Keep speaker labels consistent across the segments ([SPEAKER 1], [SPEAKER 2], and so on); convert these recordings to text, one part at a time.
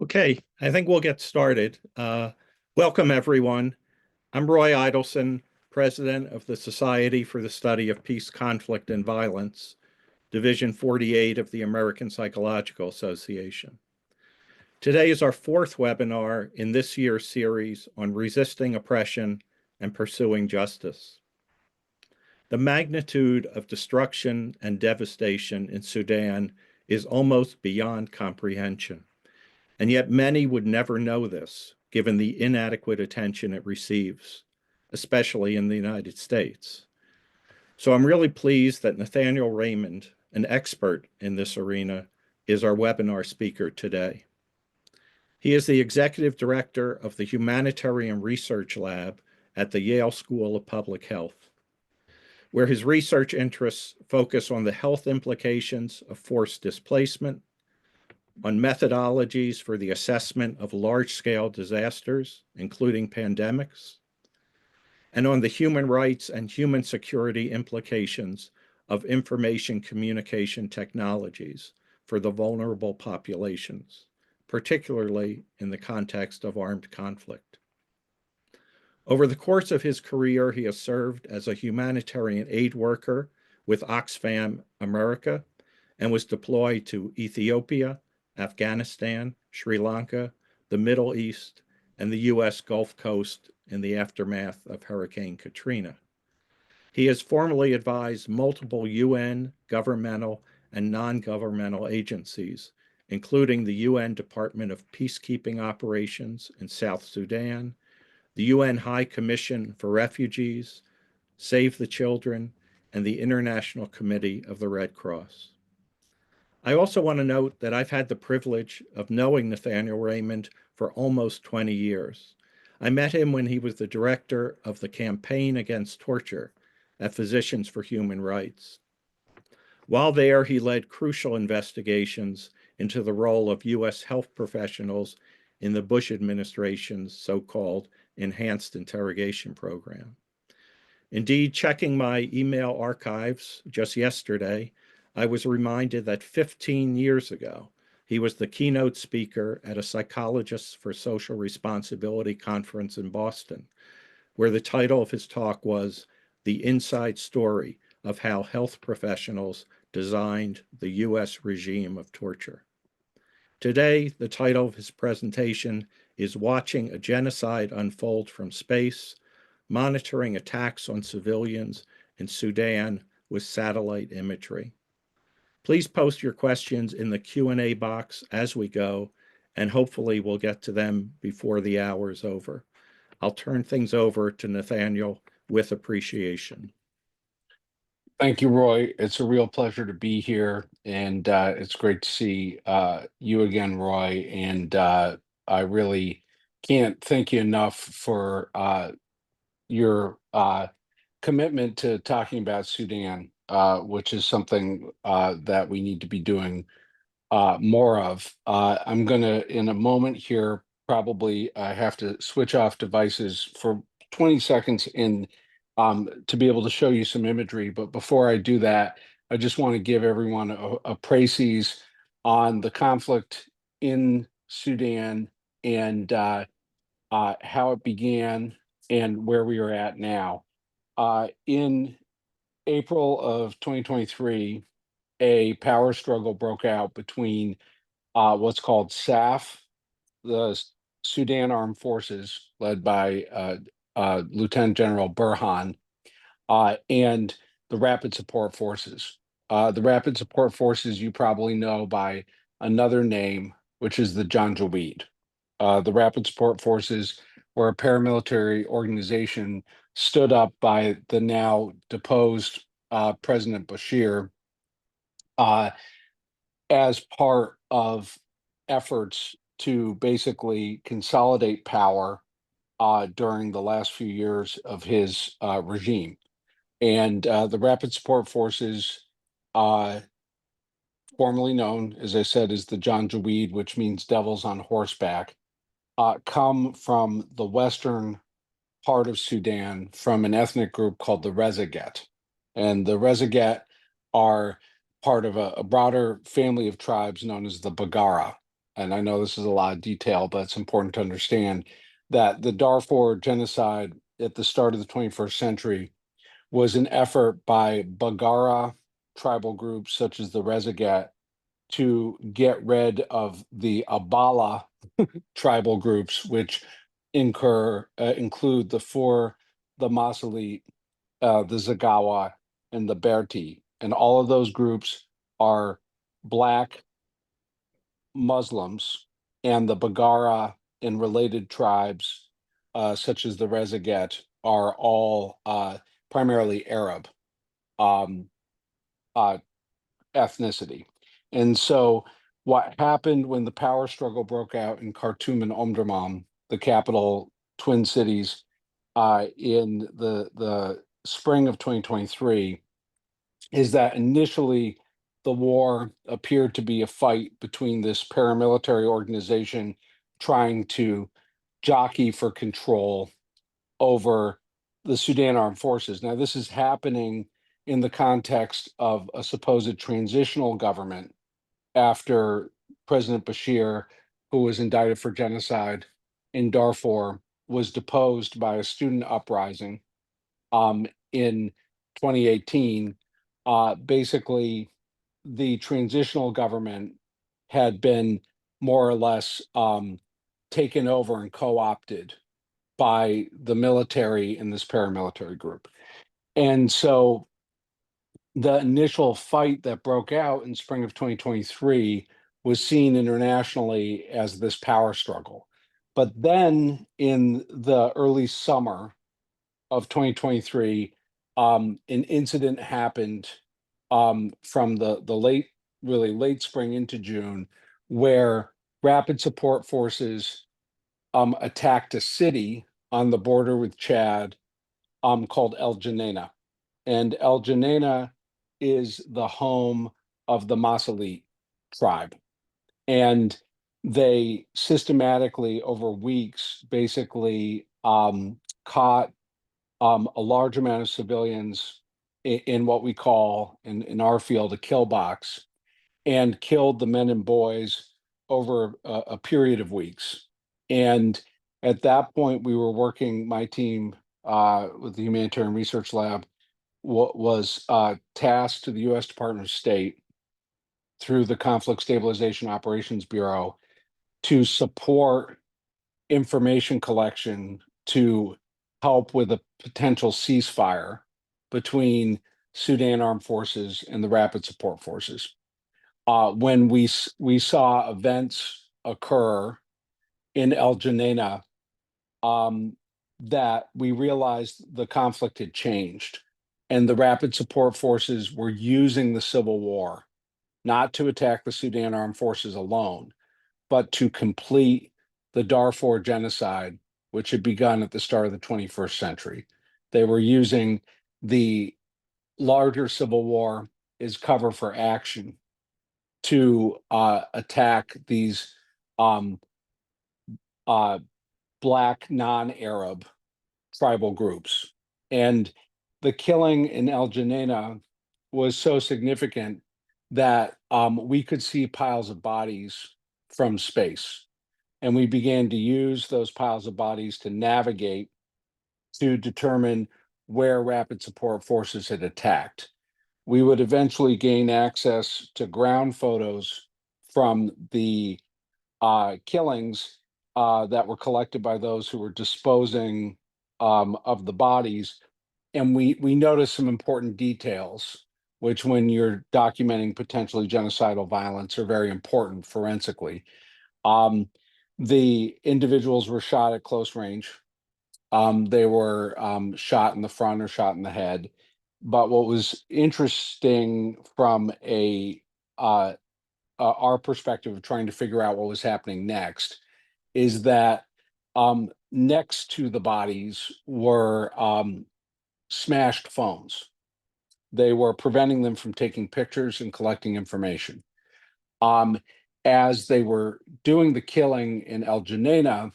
[SPEAKER 1] Okay, I think we'll get started. Welcome, everyone. I'm Roy Idelson, President of the Society for the Study of Peace, Conflict, and Violence, Division 48 of the American Psychological Association. Today is our fourth webinar in this year's series on resisting oppression and pursuing justice. The magnitude of destruction and devastation in Sudan is almost beyond comprehension. And yet many would never know this, given the inadequate attention it receives, especially in the United States. So I'm really pleased that Nathaniel Raymond, an expert in this arena, is our webinar speaker today. He is the executive director of the Humanitarian Research Lab at the Yale School of Public Health, where his research interests focus on the health implications of forced displacement, on methodologies for the assessment of large-scale disasters, including pandemics, and on the human rights and human security implications of information communication technologies for the vulnerable populations, particularly in the context of armed conflict. Over the course of his career, he has served as a humanitarian aid worker with Oxfam America and was deployed to Ethiopia, Afghanistan, Sri Lanka, the Middle East, and the U.S. Gulf Coast in the aftermath of Hurricane Katrina. He has formally advised multiple UN, governmental, and non-governmental agencies, including the UN Department of Peacekeeping Operations in South Sudan, the UN High Commission for Refugees, Save the Children, and the International Committee of the Red Cross. I also want to note that I've had the privilege of knowing Nathaniel Raymond for almost 20 years. I met him when he was the director of the Campaign Against Torture at Physicians for Human Rights. While there, he led crucial investigations into the role of U.S. health professionals in the Bush administration's so-called Enhanced Interrogation Program. Indeed, checking my email archives just yesterday, I was reminded that 15 years ago, he was the keynote speaker at a Psychologists for Social Responsibility conference in Boston, where the title of his talk was The Inside Story of How Health Professionals Designed the U.S. Regime of Torture. Today, the title of his presentation is Watching a Genocide Unfold from Space, Monitoring Attacks on Civilians in Sudan with Satellite Imagery. Please post your questions in the Q&A box as we go, and hopefully we'll get to them before the hour is over. I'll turn things over to Nathaniel with appreciation.
[SPEAKER 2] Thank you, Roy. It's a real pleasure to be here, and it's great to see you again, Roy. And I really can't thank you enough for your commitment to talking about Sudan, which is something that we need to be doing more of. I'm going to, in a moment here, probably have to switch off devices for 20 seconds to be able to show you some imagery. But before I do that, I just want to give everyone a précis on the conflict in Sudan and how it began and where we are at now. In April of 2023, a power struggle broke out between what's called SAF, the Sudan Armed Forces, led by Lieutenant General Burhan, and the Rapid Support Forces. The Rapid Support Forces you probably know by another name, which is the Janjaweed. The Rapid Support Forces were a paramilitary organization stood up by the now deposed President Bashir as part of efforts to basically consolidate power during the last few years of his regime. And the Rapid Support Forces, formerly known, as I said, as the Janjaweed, which means devils on horseback, come from the western part of Sudan from an ethnic group called the Rezaget. And the Rezaget are part of a broader family of tribes known as the Bagara. and I know this is a lot of detail, but it's important to understand that the Darfur genocide at the start of the 21st century was an effort by Bagara tribal groups such as the Rezagat to get rid of the Abala tribal groups, which include the Masalit, the Zagawa, and the Berti. And all of those groups are Black Muslims, and the Bagara and related tribes, such as the Rezaget, are all primarily Arab um, uh, ethnicity. And so, what happened when the power struggle broke out in Khartoum and Omdurman, the capital twin cities, in the spring of 2023, is that initially the war appeared to be a fight between this paramilitary organization trying to jockey for control over the Sudan armed forces. Now, this is happening in the context of a supposed transitional government after President Bashir, who was indicted for genocide in Darfur, was deposed by a student uprising in 2018. Basically, the transitional government had been more or less taken over and co-opted by the military and this paramilitary group. And so the initial fight that broke out in spring of 2023 was seen internationally as this power struggle. But then in the early summer of 2023, an incident happened from the really late spring into June, where rapid support forces attacked a city on the border with Chad called El Geneina. And El Geneina is the home of the Masalit tribe. And they systematically, over weeks, basically caught a large amount of civilians in what we call in our field a kill box, and killed the men and boys over a period of weeks. And at that point, we were working, my team with the Humanitarian Research Lab was tasked to the U.S. Department of State through the Conflict Stabilization Operations Bureau to support information collection to help with a potential ceasefire between Sudan armed forces and the rapid support forces. When we saw events occur in El Geneina, that we realized the conflict had changed, and the rapid support forces were using the civil war not to attack the Sudan armed forces alone, but to complete the Darfur genocide, which had begun at the start of the 21st century. They were using the larger civil war as cover for action to attack these Black non-Arab tribal groups. And the killing in El Geneina was so significant that we could see piles of bodies from space. And we began to use those piles of bodies to navigate to determine where rapid support forces had attacked. We would eventually gain access to ground photos from the killings that were collected by those who were disposing of the bodies. And we noticed some important details, which when you're documenting potentially genocidal violence are very important forensically. The individuals were shot at close range. They were shot in the front or shot in the head. But what was interesting from our perspective of trying to figure out what was happening next is that next to the bodies were smashed phones. They were preventing them from taking pictures and collecting information. As they were doing the killing in El Geneina,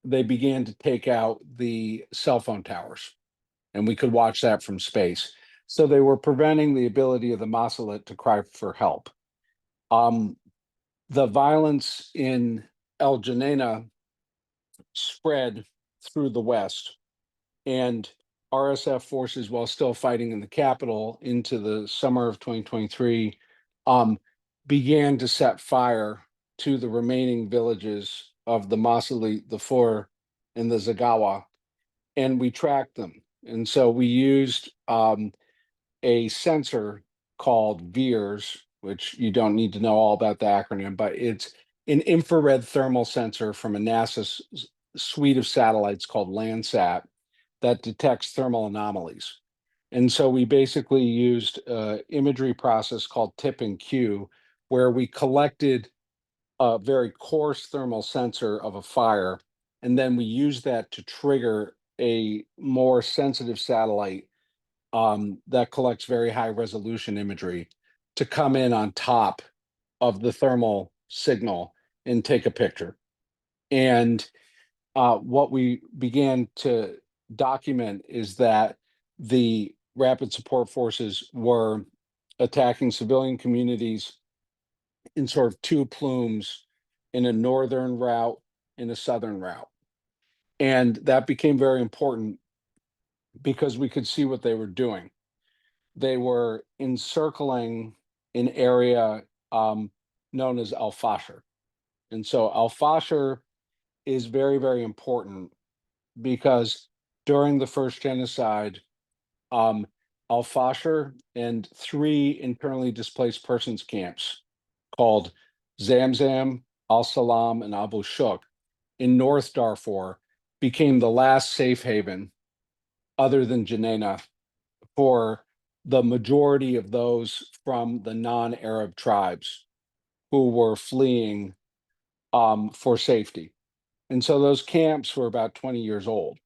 [SPEAKER 2] they began to take out the cell phone towers, and we could watch that from space. So they were preventing the ability of the Masalit to cry for help. the violence in El Geneina spread through the West, and RSF forces, while still fighting in the capital into the summer of 2023, began to set fire to the remaining villages of the Masili, the Fur, and the Zagawa, and we tracked them. And so we used a sensor called VEERS, which you don't need to know all about the acronym, but it's an infrared thermal sensor from a NASA suite of satellites called Landsat that detects thermal anomalies. And so we basically used an imagery process called tip and cue, where we collected a very coarse thermal sensor of a fire, and then we used that to trigger a more sensitive satellite that collects very high resolution imagery to come in on top of the thermal signal and take a picture. And what we began to document is that the rapid support forces were attacking civilian communities in sort of two plumes, in a northern route, in a southern route. And that became very important because we could see what they were doing. They were encircling an area known as Al Fasher. And so Al Fasher is very, very important because during the first genocide, Al Fasher and 3 internally displaced persons camps called Zamzam, Al Salam, and Abu Shuk in North Darfur became the last safe haven, other than Jenaina, for the majority of those from the non-Arab tribes who were fleeing for safety. And so those camps were about 20 years old.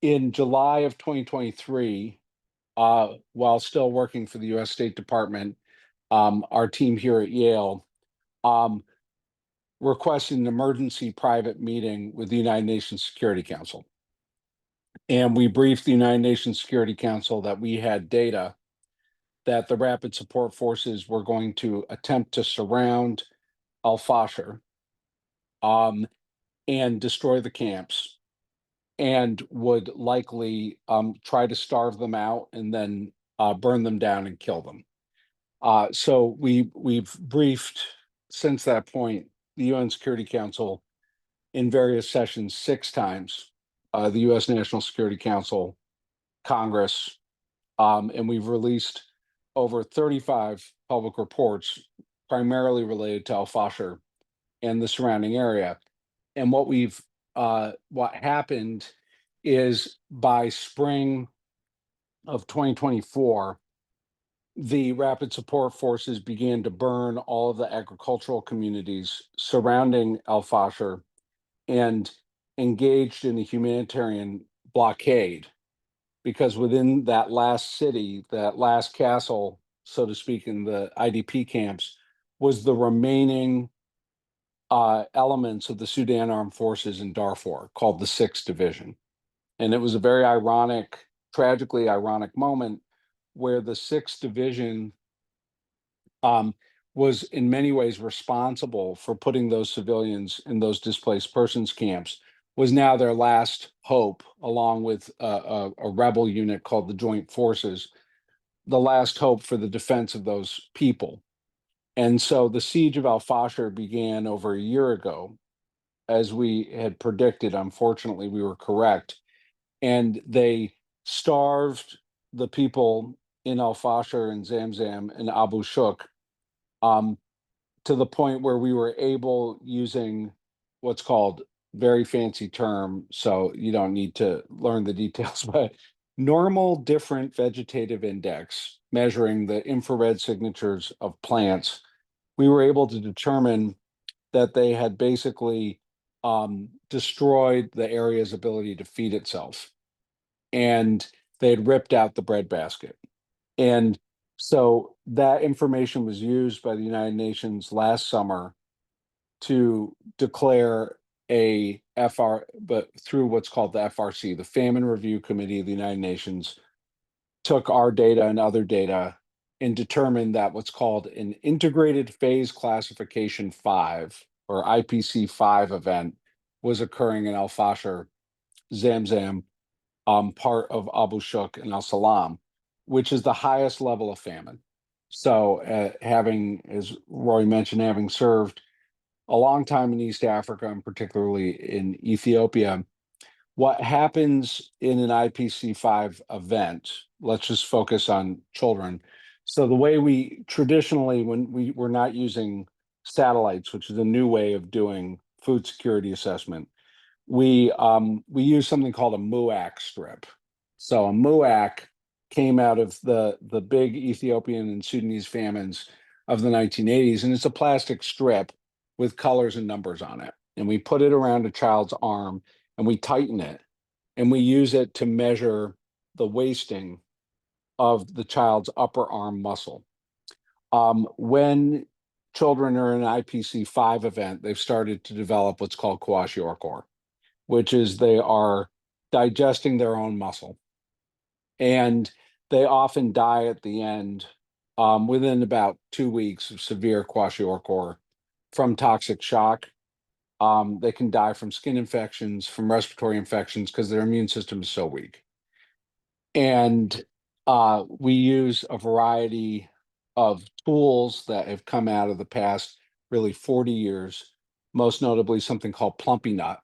[SPEAKER 2] In July of 2023, while still working for the US State Department, our team here at Yale requested an emergency private meeting with the United Nations Security Council. And we briefed the United Nations Security Council that we had data that the rapid support forces were going to attempt to surround Al Fasher and destroy the camps, and would likely try to starve them out and then burn them down and kill them. So we've briefed since that point the UN Security Council in various sessions 6 times, the US National Security Council, Congress, and we've released over 35 public reports, primarily related to Al Fasher and the surrounding area. And what happened is, by spring of 2024, the rapid support forces began to burn all of the agricultural communities surrounding Al Fasher and engaged in a humanitarian blockade, because within that last city, that last castle, so to speak, in the IDP camps, was the remaining elements of the Sudan Armed Forces in Darfur, called the 6th Division. And it was a very ironic, tragically ironic moment where the 6th Division was in many ways responsible for putting those civilians in those displaced persons camps, was now their last hope, along with a rebel unit called the Joint Forces, the last hope for the defense of those people. And so the siege of Al Fasher began over a year ago, as we had predicted. Unfortunately, we were correct. And they starved the people in Al Fasher and Zamzam and Abu Shuk to the point where we were able, using what's called, very fancy term, so you don't need to learn the details, but normal different vegetative index, measuring the infrared signatures of plants, we were able to determine that they had basically destroyed the area's ability to feed itself. And they had ripped out the breadbasket. And so that information was used by the United Nations last summer to declare a but through what's called the FRC, the Famine Review Committee of the United Nations, took our data and other data and determined that what's called an Integrated Phase Classification 5, or IPC 5 event was occurring in Al Fasher, Zamzam, part of Abu Shuk and Al Salam, which is the highest level of famine. So having, as Roy mentioned, having served a long time in East Africa, and particularly in Ethiopia, what happens in an IPC 5 event, let's just focus on children. So the way we traditionally, when we're not using satellites, which is a new way of doing food security assessment, we use something called a MUAC strip. So a MUAC came out of the big Ethiopian and Sudanese famines of the 1980s, and it's a plastic strip with colors and numbers on it. And we put it around a child's arm and we tighten it, and we use it to measure the wasting of the child's upper arm muscle. When children are in an IPC 5 event, they've started to develop what's called kwashiorkor, which is they are digesting their own muscle. And they often die at the end within about 2 weeks of severe kwashiorkor from toxic shock. They can die from skin infections, from respiratory infections, because their immune system is so weak. And we use a variety of tools that have come out of the past really 40 years, most notably something called Plumpy Nut,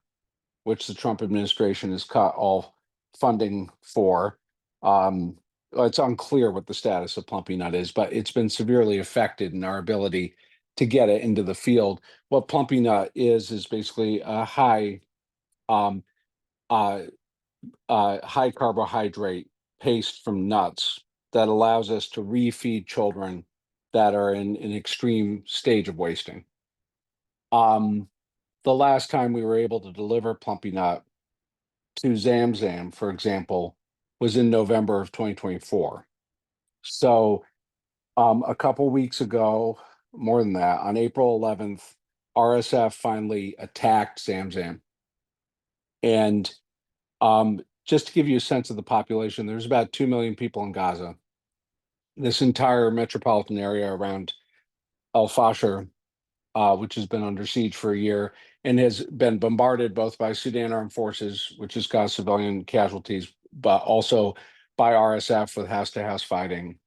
[SPEAKER 2] which the Trump administration has cut all funding for. It's unclear what the status of Plumpy Nut is, but it's been severely affected in our ability to get it into the field. What Plumpy Nut is basically a high high carbohydrate paste from nuts that allows us to refeed children that are in an extreme stage of wasting. The last time we were able to deliver Plumpy Nut to Zamzam, for example, was in November of 2024. So a couple weeks ago, more than that, on April 11th, RSF finally attacked Zamzam. And just to give you a sense of the population, there's about 2 million people in Gaza. This entire metropolitan area around Al Fasher, which has been under siege for a year and has been bombarded both by Sudan Armed Forces, which has caused civilian casualties, but also by RSF with house-to-house fighting.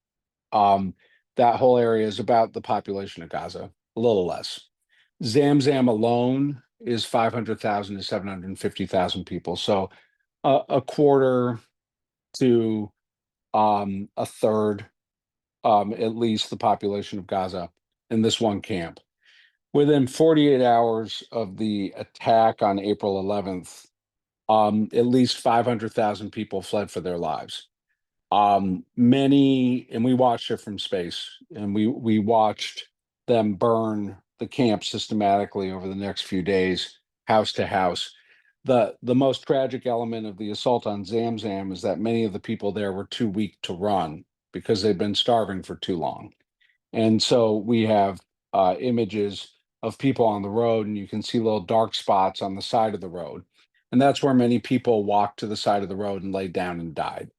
[SPEAKER 2] That whole area is about the population of Gaza, a little less. Zamzam alone is 500,000 to 750,000 people. So a quarter to a third, at least, the population of Gaza in this one camp. Within 48 hours of the attack on April 11th, at least 500,000 people fled for their lives. Many, and we watched it from space, and we watched them burn the camp systematically over the next few days, house to house. The most tragic element of the assault on Zamzam is that many of the people there were too weak to run because they've been starving for too long. And so we have images of people on the road, and you can see little dark spots on the side of the road. And that's where many people walked to the side of the road and laid down and died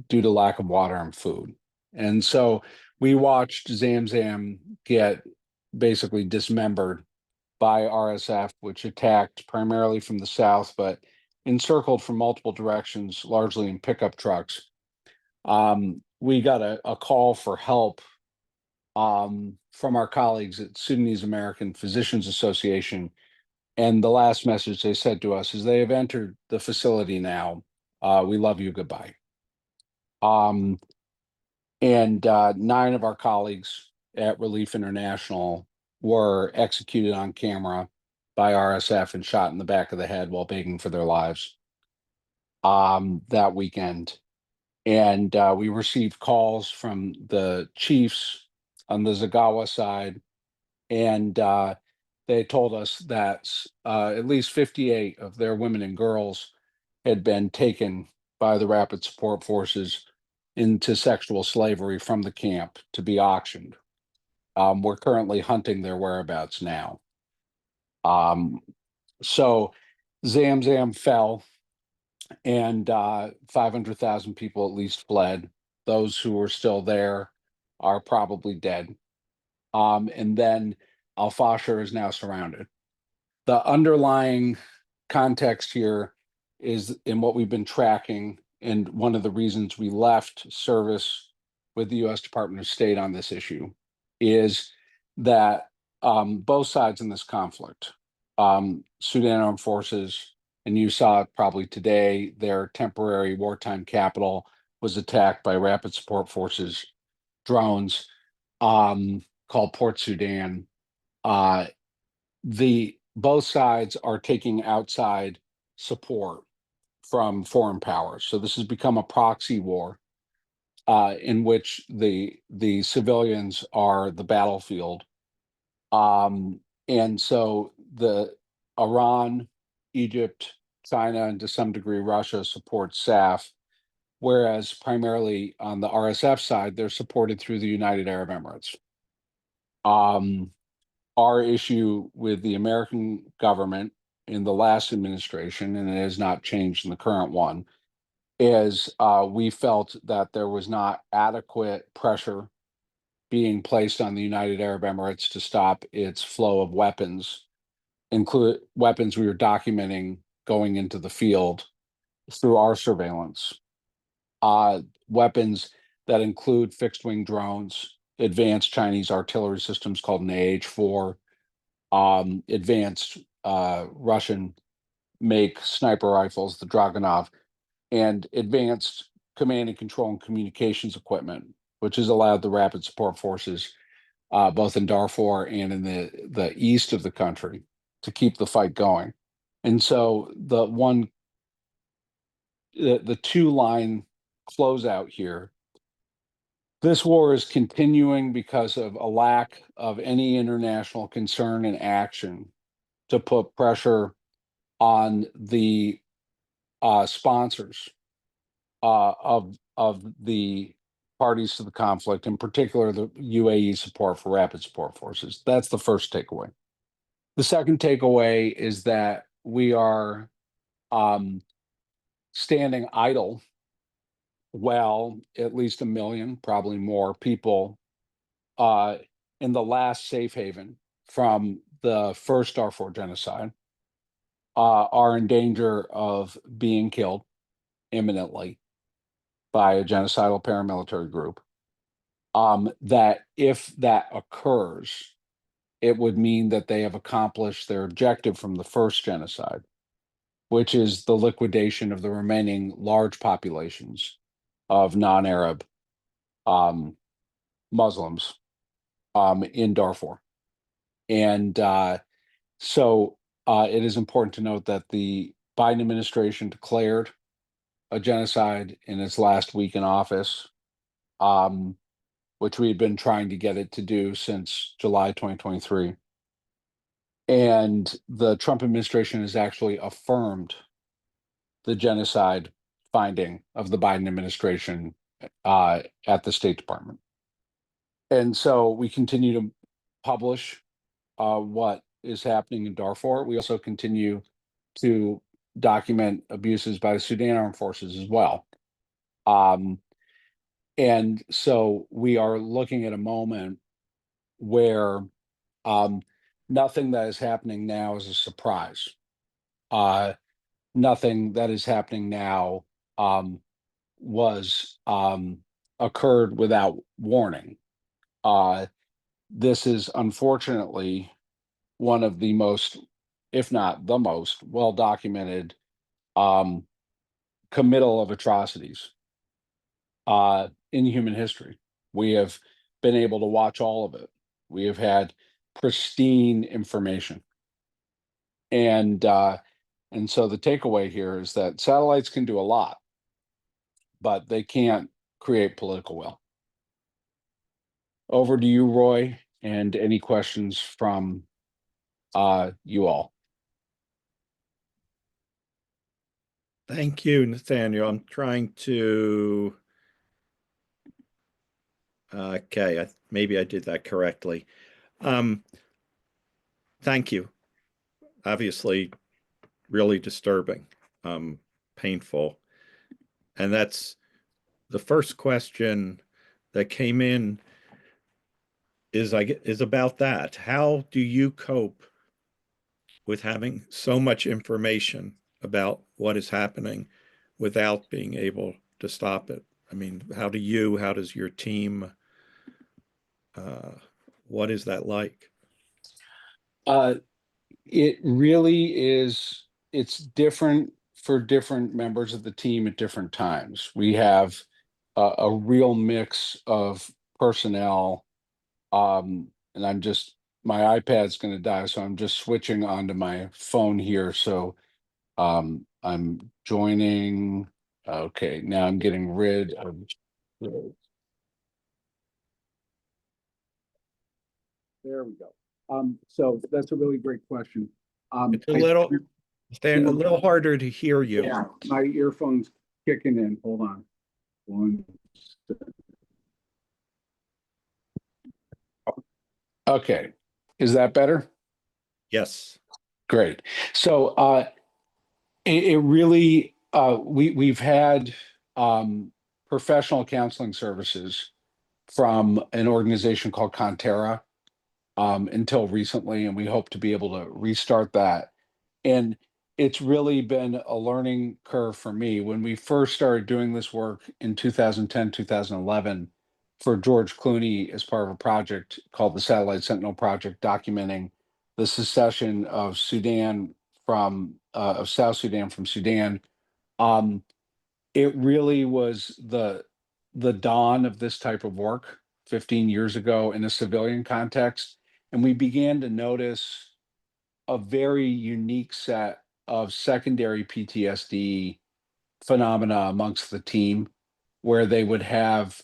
[SPEAKER 2] due to lack of water and food. And so we watched Zamzam get basically dismembered by RSF, which attacked primarily from the south, but encircled from multiple directions, largely in pickup trucks. We got a call for help from our colleagues at Sudanese American Physicians Association. And the last message they said to us is, they have entered the facility now. We love you. Goodbye. And 9 of our colleagues at Relief International were executed on camera by RSF and shot in the back of the head while begging for their lives that weekend. And we received calls from the chiefs on the Zagawa side, and they told us that at least 58 of their women and girls had been taken by the Rapid Support Forces into sexual slavery from the camp to be auctioned. We're currently hunting their whereabouts now. So Zamzam fell, and 500,000 people at least fled. those who are still there are probably dead. And then Al-Fashir is now surrounded. The underlying context here is in what we've been tracking, and one of the reasons we left service with the U.S. Department of State on this issue is that both sides in this conflict, Sudan Armed Forces, and you saw it probably today, their temporary wartime capital was attacked by Rapid Support Forces drones called Port Sudan. Both sides are taking outside support from foreign powers. So this has become a proxy war in which the civilians are the battlefield. And so the Iran, Egypt, China, and to some degree Russia support SAF, whereas primarily on the RSF side, they're supported through the United Arab Emirates. Our issue with the American government in the last administration, and it has not changed in the current one, is we felt that there was not adequate pressure being placed on the United Arab Emirates to stop its flow of weapons, include weapons we were documenting going into the field through our surveillance. Weapons that include fixed-wing drones, advanced Chinese artillery systems called an AH-4, advanced Russian make sniper rifles, the Dragunov, and advanced command and control and communications equipment, which has allowed the Rapid Support Forces, both in Darfur and in the east of the country, to keep the fight going. And so the two-line closeout here, this war is continuing because of a lack of any international concern and action to put pressure on the sponsors of the parties to the conflict, in particular the UAE support for Rapid Support Forces. That's the first takeaway. The second takeaway is that we are standing idle while at least 1 million, probably more people in the last safe haven from the first Darfur genocide are in danger of being killed imminently by a genocidal paramilitary group. That if that occurs, it would mean that they have accomplished their objective from the first genocide, which is the liquidation of the remaining large populations of non-Arab Muslims in Darfur. And so it is important to note that the Biden administration declared a genocide in its last week in office, which we had been trying to get it to do since July 2023. And the Trump administration has actually affirmed the genocide finding of the Biden administration at the State Department. And so we continue to publish what is happening in Darfur. We also continue to document abuses by the Sudan Armed Forces as well. And so we are looking at a moment where nothing that is happening now is a surprise. Nothing that is happening now was occurred without warning. This is unfortunately one of the most, if not the most, well-documented committal of atrocities in human history. We have been able to watch all of it. We have had pristine information. And so the takeaway here is that satellites can do a lot, but they can't create political will. Over to you, Roy, and any questions from you all.
[SPEAKER 1] Thank you, Nathaniel. I'm trying to, okay, maybe I did that correctly. Thank you. Obviously, really disturbing, painful. And that's the first question that came in is about that. How do you cope with having so much information about what is happening without being able to stop it? I mean, how does your team, uh, what is that like?
[SPEAKER 2] Uh, it really is, it's different for different members of the team at different times. We have a real mix of personnel. And my iPad's going to die, so I'm just switching onto my phone here. So I'm joining. Okay, now I'm getting rid of. There we go. So that's a really great question.
[SPEAKER 1] It's a
[SPEAKER 2] I
[SPEAKER 1] little, a little harder to hear you.
[SPEAKER 2] Yeah, my earphones kicking in. Hold on. One. Okay. Is that better?
[SPEAKER 1] Yes.
[SPEAKER 2] Great. So it really we've had professional counseling services from an organization called Conterra until recently, and we hope to be able to restart that. And it's really been a learning curve for me. When we first started doing this work in 2010, 2011, for George Clooney as part of a project called the Satellite Sentinel Project, documenting the secession of Sudan of South Sudan from Sudan. Um, it really was the dawn of this type of work 15 years ago in a civilian context, and we began to notice a very unique set of secondary PTSD phenomena amongst the team, where they would have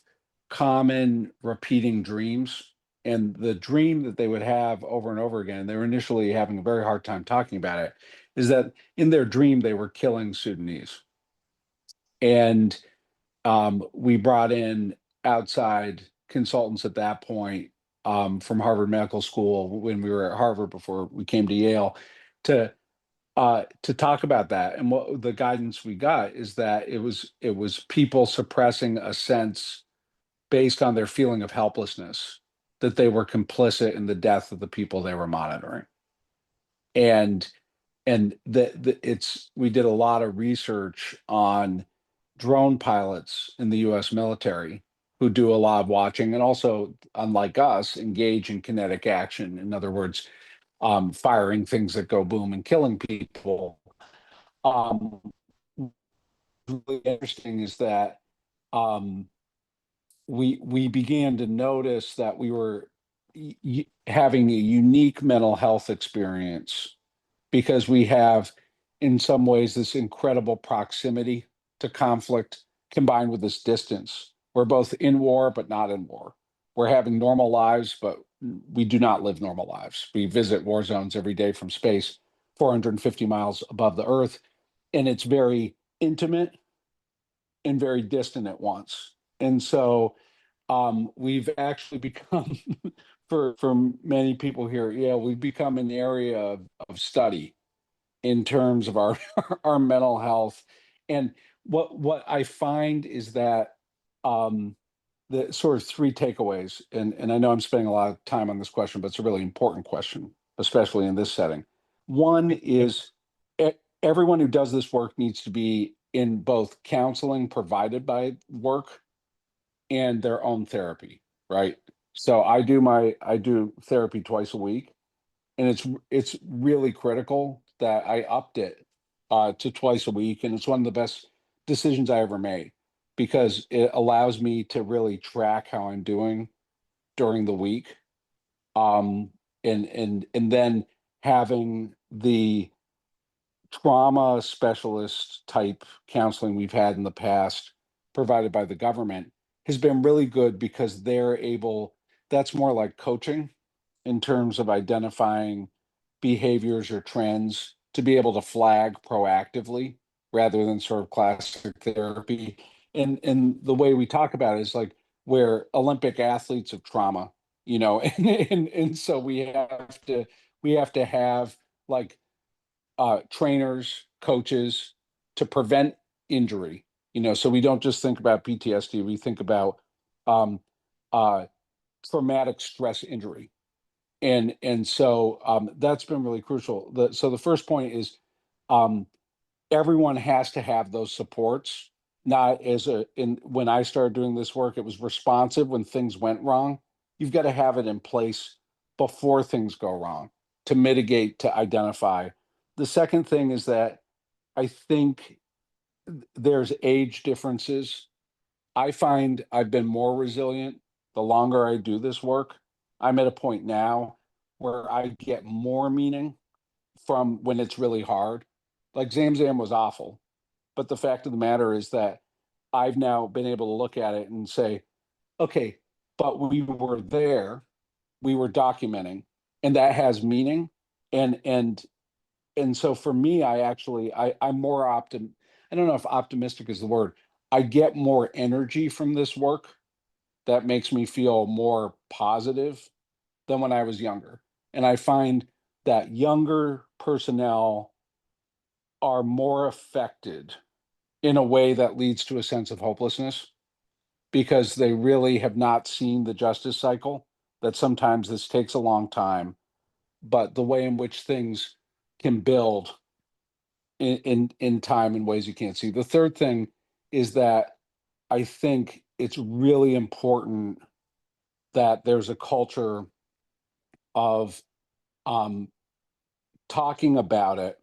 [SPEAKER 2] common repeating dreams. And the dream that they would have over and over again, they were initially having a very hard time talking about it, is that in their dream they were killing Sudanese. And we brought in outside consultants at that point, from Harvard Medical School when we were at Harvard before we came to Yale, to talk about that. And what the guidance we got is that it was people suppressing a sense based on their feeling of helplessness, that they were complicit in the death of the people they were monitoring. And it's we did a lot of research on drone pilots in the US military who do a lot of watching, and also, unlike us, engage in kinetic action. In other words, firing things that go boom and killing people. Um, really interesting is that um, we began to notice that we were having a unique mental health experience because we have, in some ways, this incredible proximity to conflict combined with this distance. We're both in war, but not in war. We're having normal lives, but we do not live normal lives. We visit war zones every day from space, 450 miles above the Earth, and it's very intimate and very distant at once. And so we've actually become, for many people here at Yale, we've become an area of study in terms of our our mental health. And what I find is that the sort of three takeaways, and I know I'm spending a lot of time on this question, but it's a really important question, especially in this setting. One is everyone who does this work needs to be in both counseling provided by work and their own therapy, right? So I do therapy twice a week, and it's really critical that I upped it to twice a week, and it's one of the best decisions I ever made because it allows me to really track how I'm doing during the week, um, and then having the trauma specialist type counseling we've had in the past provided by the government has been really good because they're able, that's more like coaching in terms of identifying behaviors or trends to be able to flag proactively rather than sort of classic therapy. And the way we talk about it is like we're Olympic athletes of trauma, and so we have to have like trainers, coaches to prevent injury, So we don't just think about PTSD, we think about um, uh, traumatic stress injury. And so that's been really crucial. So the first point is um, everyone has to have those supports. Not as when I started doing this work, it was responsive when things went wrong. You've got to have it in place before things go wrong to mitigate, to identify. The second thing is that I think there's age differences. I find I've been more resilient the longer I do this work. I'm at a point now where I get more meaning from when it's really hard. Like Zamzam was awful, but the fact of the matter is that I've now been able to look at it and say, okay, but we were there, we were documenting, and that has meaning. And and and so for me, I'm more I don't know if optimistic is the word. I get more energy from this work that makes me feel more positive than when I was younger. And I find that younger personnel are more affected in a way that leads to a sense of hopelessness because they really have not seen the justice cycle, that sometimes this takes a long time, but the way in which things can build in time in ways you can't see. The third thing is that I think it's really important that there's a culture of um, talking about it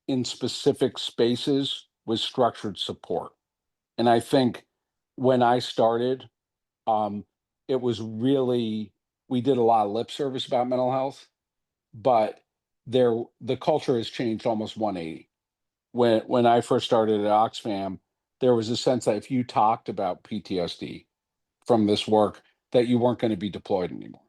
[SPEAKER 2] in specific spaces with structured support. And I think when I started, um, it was really, we did a lot of lip service about mental health, but the culture has changed almost 180. When I first started at Oxfam, there was a sense that if you talked about PTSD from this work, that you weren't going to be deployed anymore.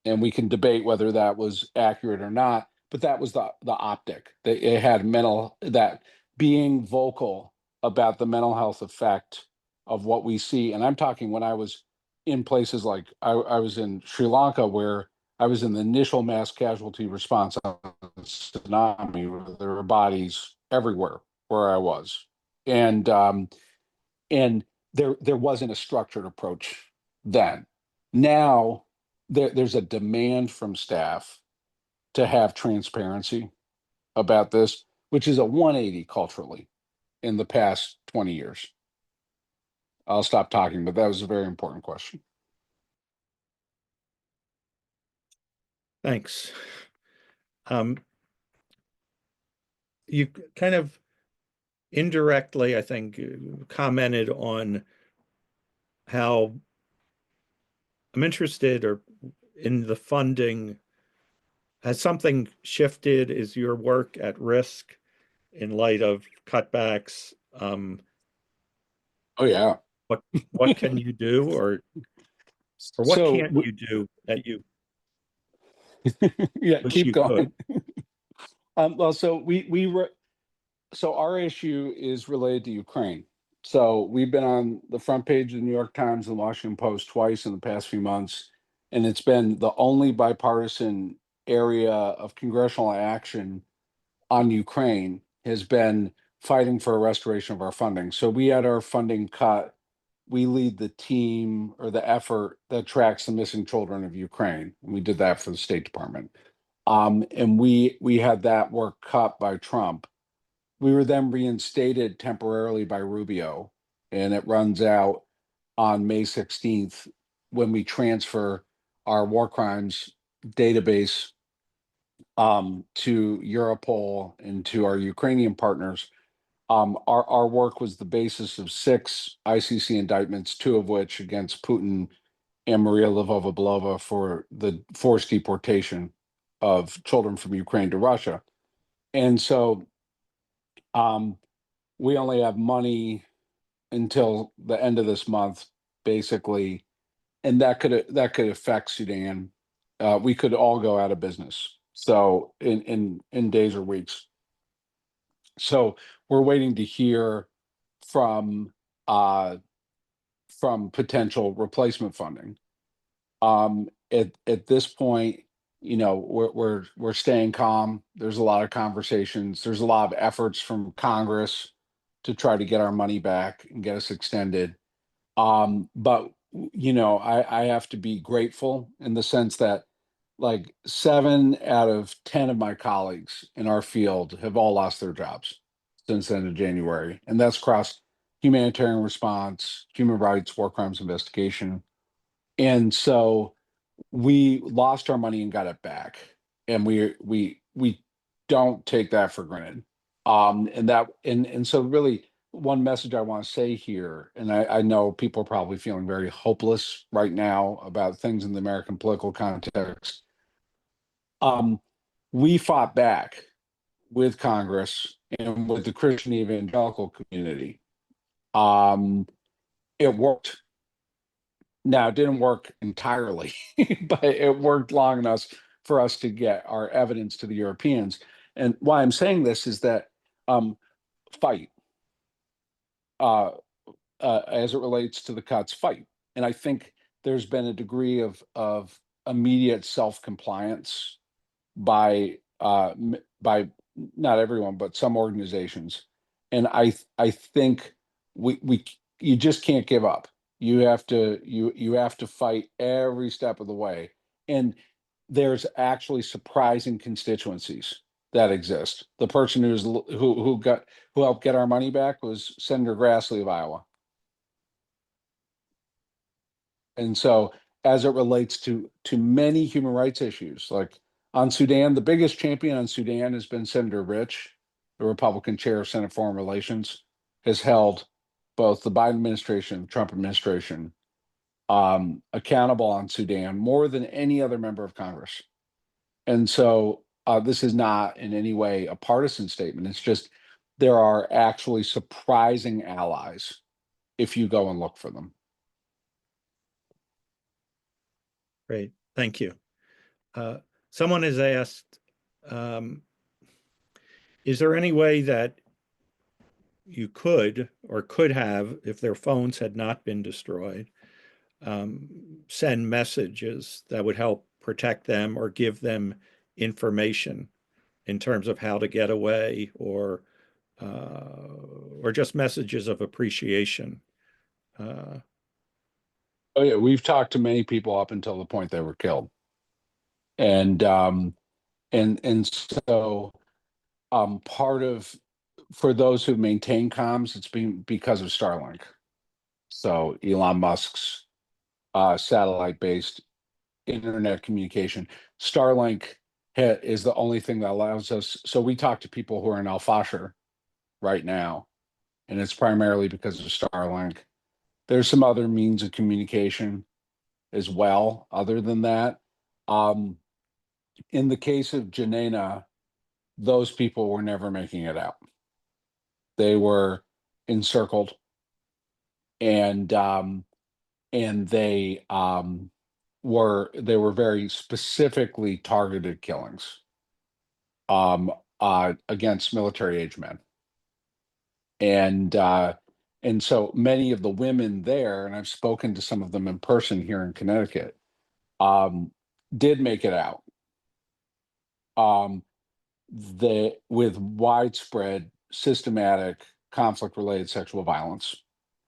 [SPEAKER 2] And we can debate whether that was accurate or not, but that was the optic that it had mental, that being vocal about the mental health effect of what we see. And I'm talking when I was in places like I was in Sri Lanka, where I was in the initial mass casualty response on the tsunami, where there were bodies everywhere where I was. And there wasn't a structured approach then. Now there's a demand from staff to have transparency about this, which is a 180 culturally in the past 20 years. I'll stop talking, but that was a very important question.
[SPEAKER 1] Thanks. Um, you kind of indirectly, I think, commented on how I'm interested or in the funding. Has something shifted? Is your work at risk in light of cutbacks?
[SPEAKER 2] Oh yeah.
[SPEAKER 1] What what can you do, or what
[SPEAKER 2] So
[SPEAKER 1] can't you do that you
[SPEAKER 2] yeah,
[SPEAKER 1] wish
[SPEAKER 2] keep
[SPEAKER 1] you could?
[SPEAKER 2] going. Well, so our issue is related to Ukraine. So we've been on the front page of the New York Times and Washington Post twice in the past few months, and it's been the only bipartisan area of congressional action on Ukraine has been fighting for a restoration of our funding. So we had our funding cut. We lead the team or the effort that tracks the missing children of Ukraine. We did that for the State Department. And we had that work cut by Trump. We were then reinstated temporarily by Rubio, and it runs out on May 16th when we transfer our war crimes database to Europol and to our Ukrainian partners. Our work was the basis of 6 ICC indictments, 2 of which against Putin and Maria Lvova-Belova for the forced deportation of children from Ukraine to Russia. And so um, we only have money until the end of this month, basically, and that could affect Sudan. We could all go out of business. So in days or weeks. So we're waiting to hear from uh, from potential replacement funding. At this point, we're staying calm. There's a lot of conversations. There's a lot of efforts from Congress to try to get our money back and get us extended. But I have to be grateful in the sense that like 7 out of 10 of my colleagues in our field have all lost their jobs since the end of January. And that's across humanitarian response, human rights, war crimes investigation. And so we lost our money and got it back. And we don't take that for granted. And so really one message I want to say here, and I know people are probably feeling very hopeless right now about things in the American political context. We fought back with Congress and with the Christian evangelical community. It worked. Now, it didn't work entirely, but it worked long enough for us to get our evidence to the Europeans. And why I'm saying this is that fight uh, as it relates to the cuts, fight. And I think there's been a degree of immediate self-compliance by not everyone, but some organizations. And I think we you just can't give up. You have to fight every step of the way. And there's actually surprising constituencies that exist. The person who helped get our money back was Senator Grassley of Iowa. And so as it relates to many human rights issues, like on Sudan, the biggest champion on Sudan has been Senator Rich, the Republican chair of Senate Foreign Relations, has held both the Biden administration and the Trump administration accountable on Sudan more than any other member of Congress. And so this is not in any way a partisan statement. It's just there are actually surprising allies if you go and look for them.
[SPEAKER 1] Great, thank you. Someone has asked, is there any way that you could or could have, if their phones had not been destroyed, send messages that would help protect them or give them information in terms of how to get away, or just messages of appreciation?
[SPEAKER 2] Oh yeah, we've talked to many people up until the point they were killed, and so part of for those who maintain comms, it's been because of Starlink. So Elon Musk's satellite-based internet communication. Starlink is the only thing that allows us. So we talk to people who are in Al Fasher right now, and it's primarily because of Starlink. There's some other means of communication as well, other than that. In the case of Janena, those people were never making it out. They were encircled, and they were very specifically targeted killings against military age men. And so many of the women there, and I've spoken to some of them in person here in Connecticut, did make it out. With widespread, systematic, conflict-related sexual violence.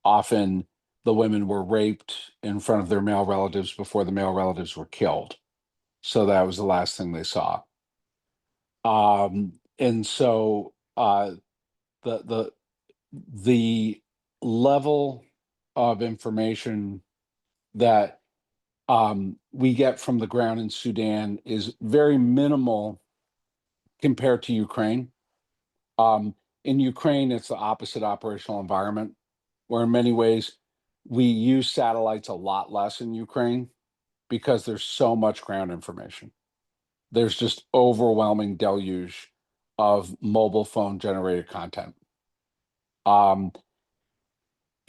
[SPEAKER 2] Often the women were raped in front of their male relatives before the male relatives were killed. So that was the last thing they saw. And so the level of information that we get from the ground in Sudan is very minimal compared to Ukraine. In Ukraine, it's the opposite operational environment, where in many ways we use satellites a lot less in Ukraine because there's so much ground information. There's just overwhelming deluge of mobile phone generated content.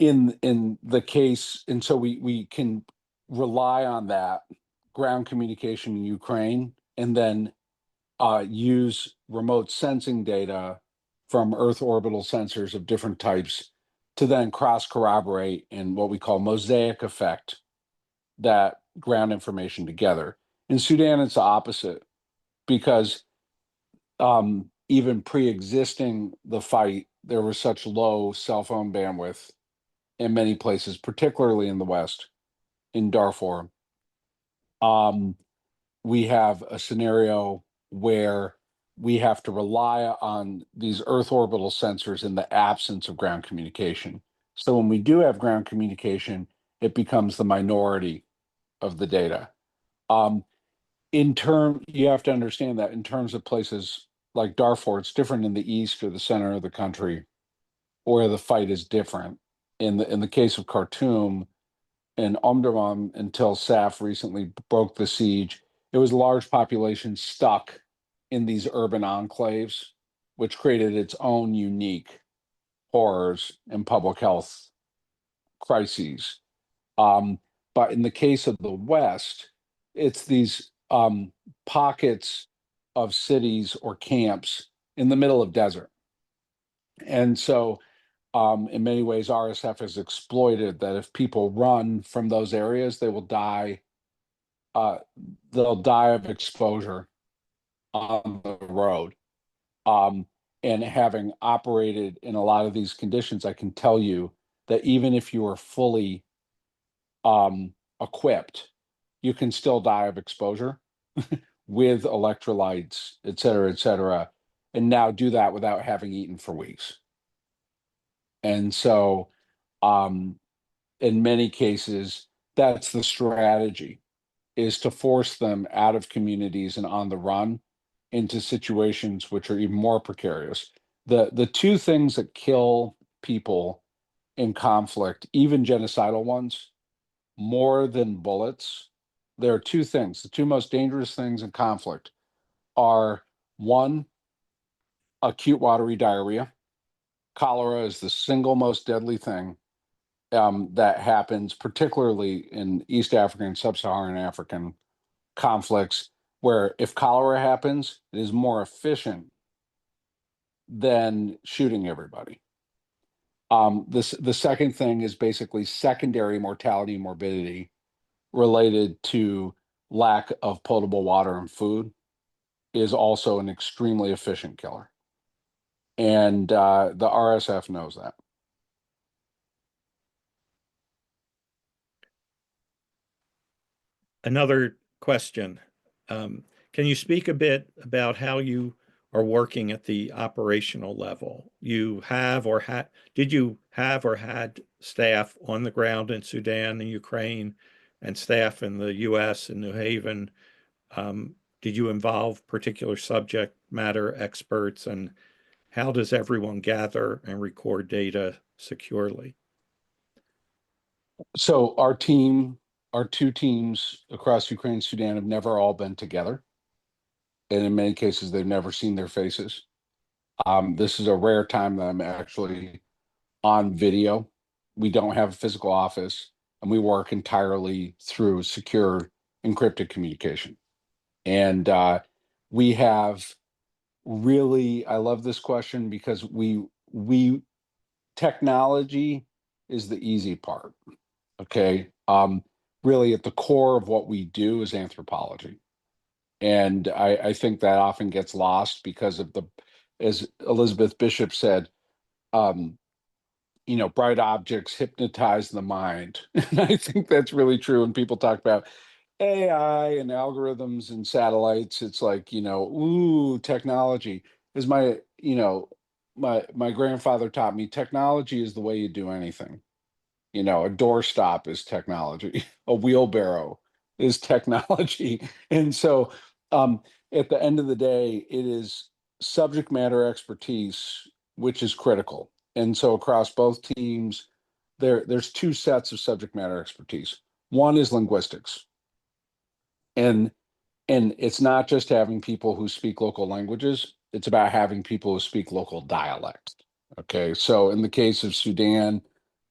[SPEAKER 2] In the case, and so we can rely on that ground communication in Ukraine, and then use remote sensing data from Earth orbital sensors of different types to then cross corroborate in what we call mosaic effect that ground information together. In Sudan, it's the opposite, because even pre-existing the fight, there was such low cell phone bandwidth in many places, particularly in the West, in Darfur. We have a scenario where we have to rely on these Earth orbital sensors in the absence of ground communication. So when we do have ground communication, it becomes the minority of the data. You have to understand that in terms of places like Darfur, it's different in the east or the center of the country, where the fight is different. In the case of Khartoum and Omdurman, until SAF recently broke the siege, it was large populations stuck in these urban enclaves, which created its own unique horrors and public health crises. But in the case of the West, it's these pockets of cities or camps in the middle of desert. And so, in many ways, RSF has exploited that if people run from those areas, they will die. They'll die of exposure on the road. And having operated in a lot of these conditions, I can tell you that even if you are fully equipped, you can still die of exposure with electrolytes, et cetera, and now do that without having eaten for weeks. And so, in many cases, that's the strategy, is to force them out of communities and on the run into situations which are even more precarious. The two things that kill people in conflict, even genocidal ones, more than bullets, there are two things. The two most dangerous things in conflict are, one, acute watery diarrhea. Cholera is the single most deadly thing that happens, particularly in East African and Sub-Saharan African conflicts, where if cholera happens, it is more efficient than shooting everybody. The second thing is basically secondary mortality and morbidity related to lack of potable water and food, is also an extremely efficient killer. And the RSF knows that.
[SPEAKER 1] Another question. Can you speak a bit about how you are working at the operational level? Did you have or had staff on the ground in Sudan and Ukraine and staff in the US and New Haven? Did you involve particular subject matter experts, and how does everyone gather and record data securely?
[SPEAKER 2] So our two teams across Ukraine and Sudan have never all been together. And in many cases, they've never seen their faces. This is a rare time that I'm actually on video. We don't have a physical office, and we work entirely through secure encrypted communication. And we have really, I love this question because we technology is the easy part. Okay. Really at the core of what we do is anthropology. And I think that often gets lost because of as Elizabeth Bishop said, um, bright objects hypnotize the mind. And I think that's really true. When people talk about AI and algorithms and satellites, it's like, ooh, technology is my grandfather taught me technology is the way you do anything. A doorstop is technology, a wheelbarrow is technology. And so at the end of the day, it is subject matter expertise, which is critical. And so across both teams, there's two sets of subject matter expertise. One is linguistics. And it's not just having people who speak local languages, it's about having people who speak local dialects. Okay. So in the case of Sudan,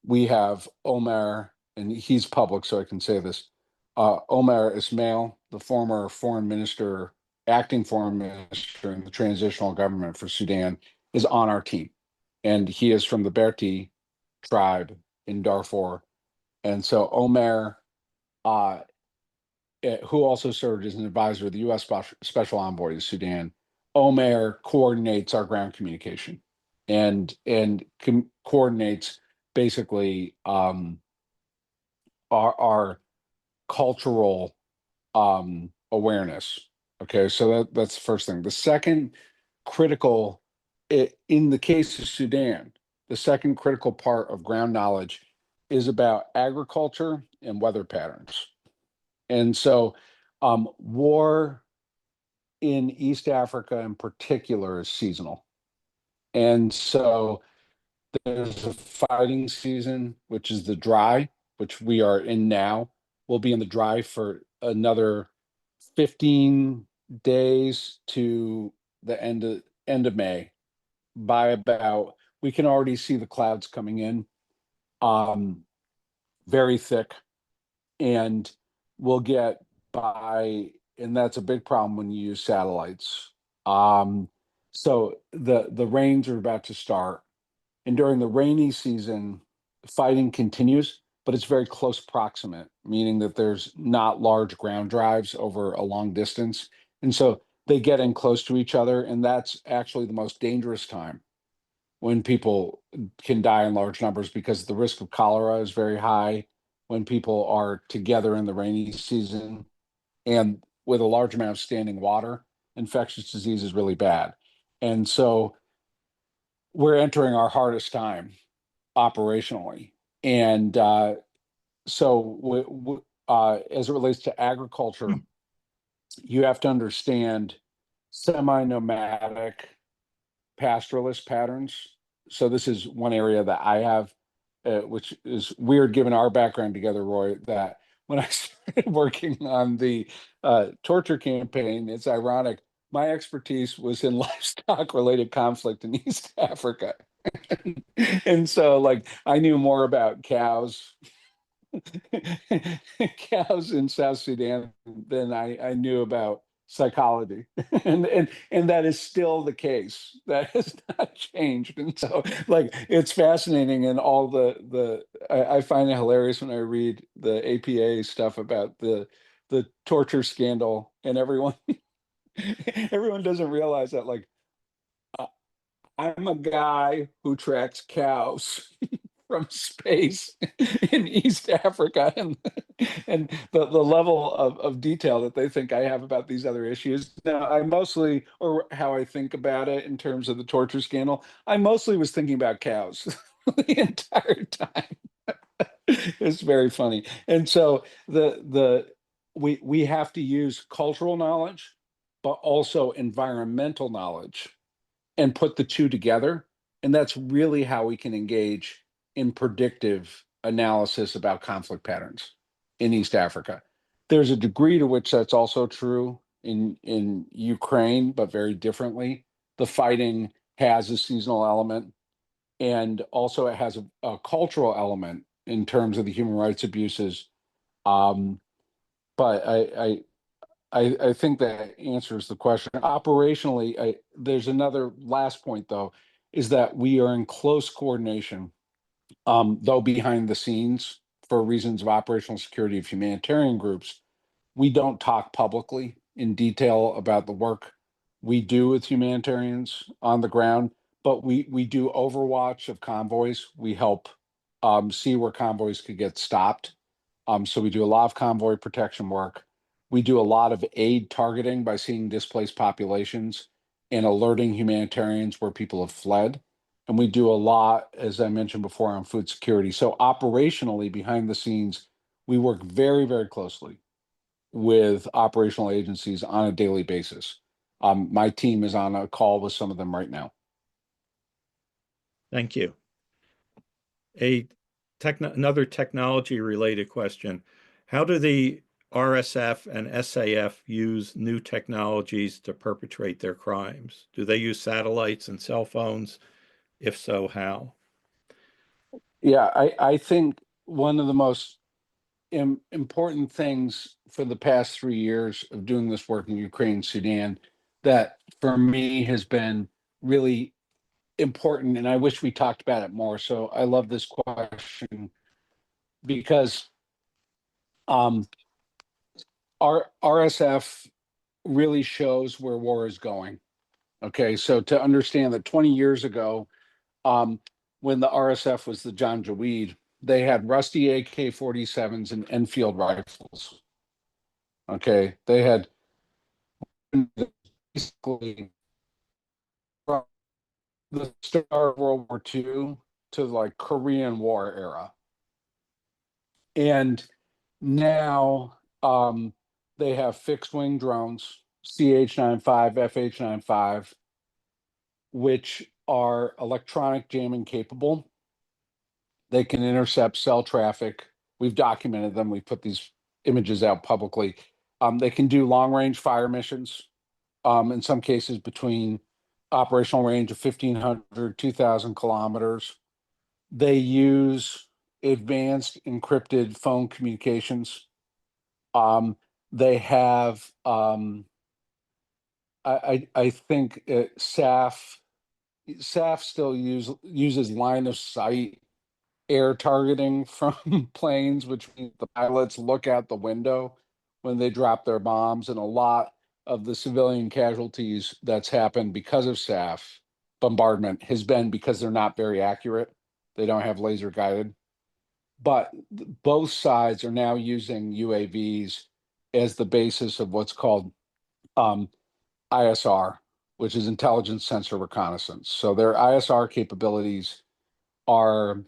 [SPEAKER 2] we have Omar, and he's public, so I can say this. Omar Ismail, the former foreign minister, acting foreign minister in the transitional government for Sudan, is on our team. And he is from the Berti tribe in Darfur. And so Omar, who also served as an advisor of the U.S. Special Envoy to Sudan, Omer coordinates our ground communication. and coordinates basically our cultural awareness. Okay, so that's the first thing. The second critical, in the case of Sudan, the second critical part of ground knowledge is about agriculture and weather patterns. And so, war in East Africa in particular is seasonal. And so there's a fighting season, which is the dry, which we are in now. We'll be in the dry for another 15 days to the end of May. By about, we can already see the clouds coming in, um, very thick, and we'll get by, and that's a big problem when you use satellites. So the rains are about to start, and during the rainy season, fighting continues, but it's very close proximate, meaning that there's not large ground drives over a long distance. And so they get in close to each other, and that's actually the most dangerous time when people can die in large numbers because the risk of cholera is very high when people are together in the rainy season. And with a large amount of standing water, infectious disease is really bad. And so we're entering our hardest time operationally. And as it relates to agriculture, you have to understand semi-nomadic pastoralist patterns. So this is one area that I have, which is weird given our background together, Roy, that when I started working on the torture campaign, it's ironic, my expertise was in livestock related conflict in East Africa. And so like I knew more about cows cows in South Sudan than I knew about psychology. And that is still the case. That has not changed. And so like it's fascinating, and all I find it hilarious when I read the APA stuff about the torture scandal, and everyone doesn't realize that like I'm a guy who tracks cows from space in East Africa, and the level of detail that they think I have about these other issues. Now, I mostly, or how I think about it in terms of the torture scandal, I mostly was thinking about cows the entire time. It's very funny. And so we have to use cultural knowledge, but also environmental knowledge and put the two together. And that's really how we can engage in predictive analysis about conflict patterns in East Africa. There's a degree to which that's also true in Ukraine, but very differently. The fighting has a seasonal element, and also it has a cultural element in terms of the human rights abuses. Um, but I think that answers the question. Operationally, there's another last point, though, is that we are in close coordination, though behind the scenes for reasons of operational security of humanitarian groups. We don't talk publicly in detail about the work we do with humanitarians on the ground, but we do overwatch of convoys. We help see where convoys could get stopped. So we do a lot of convoy protection work. We do a lot of aid targeting by seeing displaced populations and alerting humanitarians where people have fled. And we do a lot, as I mentioned before, on food security. So operationally, behind the scenes, we work very, very closely with operational agencies on a daily basis. My team is on a call with some of them right now.
[SPEAKER 1] Thank you. Another technology related question. How do the RSF and SAF use new technologies to perpetrate their crimes? Do they use satellites and cell phones? If so, how?
[SPEAKER 2] Yeah, I think one of the most important things for the past 3 years of doing this work in Ukraine, Sudan, that for me has been really important, and I wish we talked about it more. So I love this question because um, our RSF really shows where war is going. Okay, so to understand that 20 years ago, when the RSF was the John Jaweed, they had rusty AK-47s and Enfield rifles. Okay, they had basically from the start of World War II to like Korean War era. And now they have fixed wing drones, CH-95, FH-95, which are electronic jamming capable. They can intercept cell traffic. We've documented them. We put these images out publicly. They can do long range fire missions, in some cases between operational range of 1,500, 2,000 kilometers. They use advanced encrypted phone communications. They have, I think SAF still uses line of sight air targeting from planes, which means the pilots look out the window when they drop their bombs. And a lot of the civilian casualties that's happened because of SAF bombardment has been because they're not very accurate. They don't have laser guided. But both sides are now using UAVs as the basis of what's called ISR, which is intelligence sensor reconnaissance. So their ISR capabilities are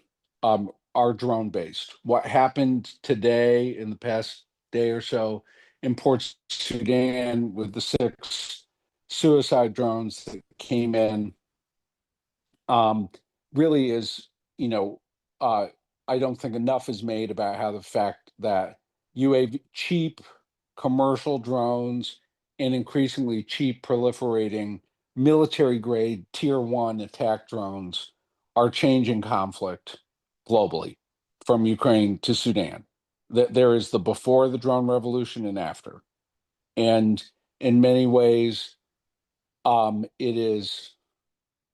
[SPEAKER 2] drone based. What happened today in the past day or so in Port Sudan with the 6 suicide drones that came in really is, you know, I don't think enough is made about how the fact that UAV cheap commercial drones and increasingly cheap proliferating military grade tier 1 attack drones are changing conflict globally from Ukraine to Sudan. There is the before the drone revolution and after. And in many ways, it is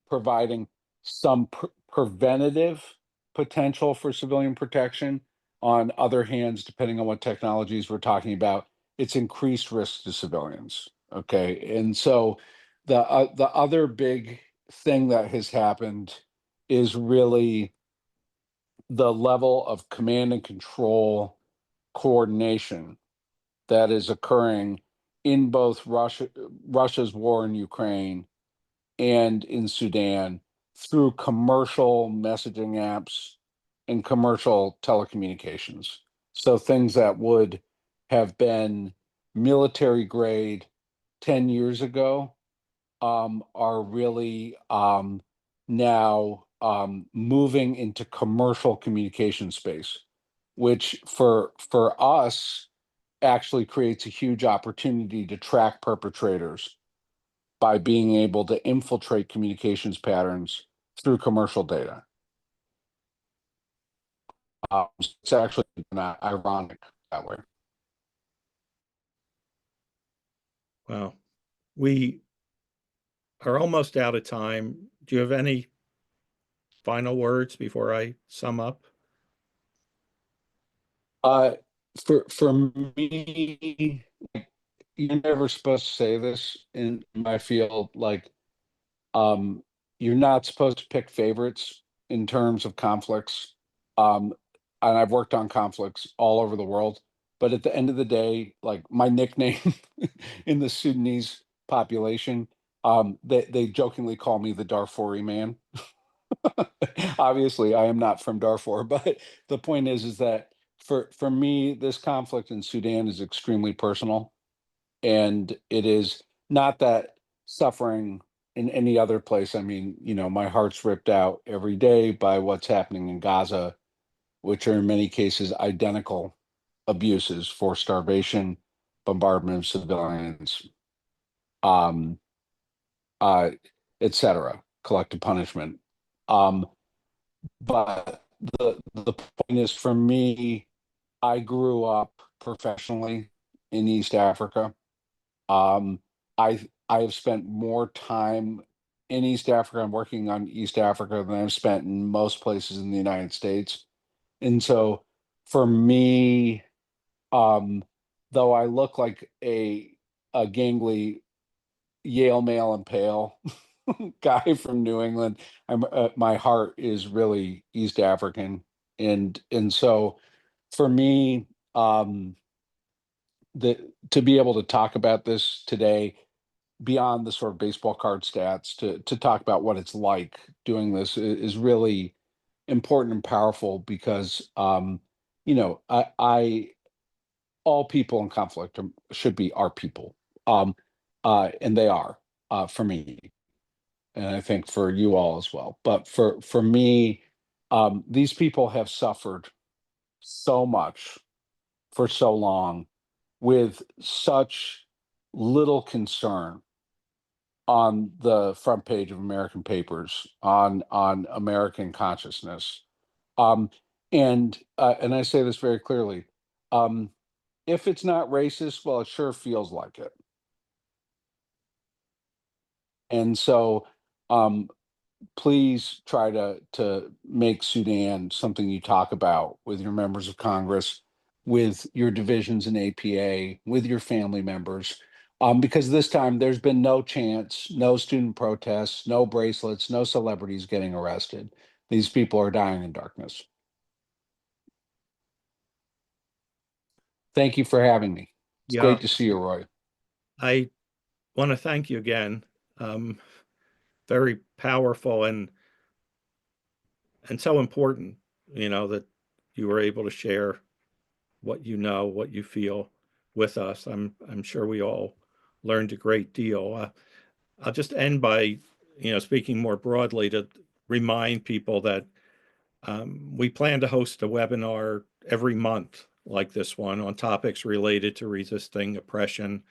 [SPEAKER 2] providing some preventative potential for civilian protection. On other hands, depending on what technologies we're talking about, it's increased risk to civilians. Okay, and so the other big thing that has happened is really the level of command and control coordination that is occurring in both Russia's war in Ukraine and in Sudan through commercial messaging apps and commercial telecommunications. So things that would have been military grade 10 years ago are really now moving into commercial communication space, which for us actually creates a huge opportunity to track perpetrators by being able to infiltrate communications patterns through commercial data. It's actually not ironic that way.
[SPEAKER 1] Well, we are almost out of time. Do you have any final words before I sum up?
[SPEAKER 2] Uh, for me, like, you're never supposed to say this in my field. Like, um, you're not supposed to pick favorites in terms of conflicts. Um, and I've worked on conflicts all over the world. But at the end of the day, like my nickname in the Sudanese population, they jokingly call me the Darfuri man. Obviously, I am not from Darfur, but the point is that for me, this conflict in Sudan is extremely personal, and it is not that suffering in any other place. I mean, you know, my heart's ripped out every day by what's happening in Gaza, which are in many cases identical abuses, forced starvation, bombardment of civilians, um, uh, etc., collective punishment. Um, but the point is, for me, I grew up professionally in East Africa. I have spent more time in East Africa. I'm working on East Africa than I've spent in most places in the United States. And so for me, um, though I look like a gangly Yale male and pale, guy from New England. My heart is really East African, and so for me, the to be able to talk about this today beyond the sort of baseball card stats, to talk about what it's like doing this is really important and powerful because I all people in conflict should be our people, um, and they are, for me, and I think for you all as well. But for me, these people have suffered so much for so long with such little concern on the front page of American papers, on American consciousness. Um, and I say this very clearly. Um, if it's not racist, well, it sure feels like it. And so, um, please try to make Sudan something you talk about with your members of Congress, with your divisions in APA, with your family members, because this time there's been no chance, no student protests, no bracelets, no celebrities getting arrested. These people are dying in darkness. Thank you for having me. It's
[SPEAKER 1] Yeah,
[SPEAKER 2] great to see you, Roy.
[SPEAKER 1] I want to thank you again. Um, Very powerful and so important, that you were able to share what you know, what you feel with us. I'm sure we all learned a great deal. I'll just end by, speaking more broadly to remind people that we plan to host a webinar every month like this one on topics related to resisting oppression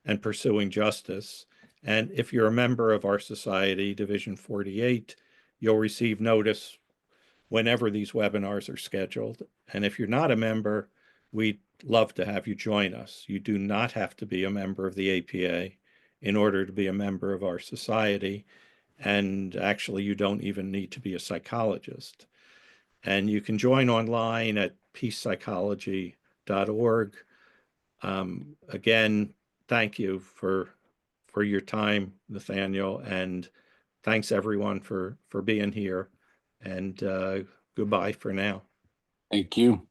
[SPEAKER 1] and pursuing justice. And if you're a member of our society, Division 48, you'll receive notice whenever these webinars are scheduled. And if you're not a member, we'd love to have you join us. You do not have to be a member of the APA in order to be a member of our society. And actually, you don't even need to be a psychologist. And you can join online at peacepsychology.org. Again, thank you for your time, Nathaniel, and thanks everyone for being here. And goodbye for now.
[SPEAKER 2] Thank you.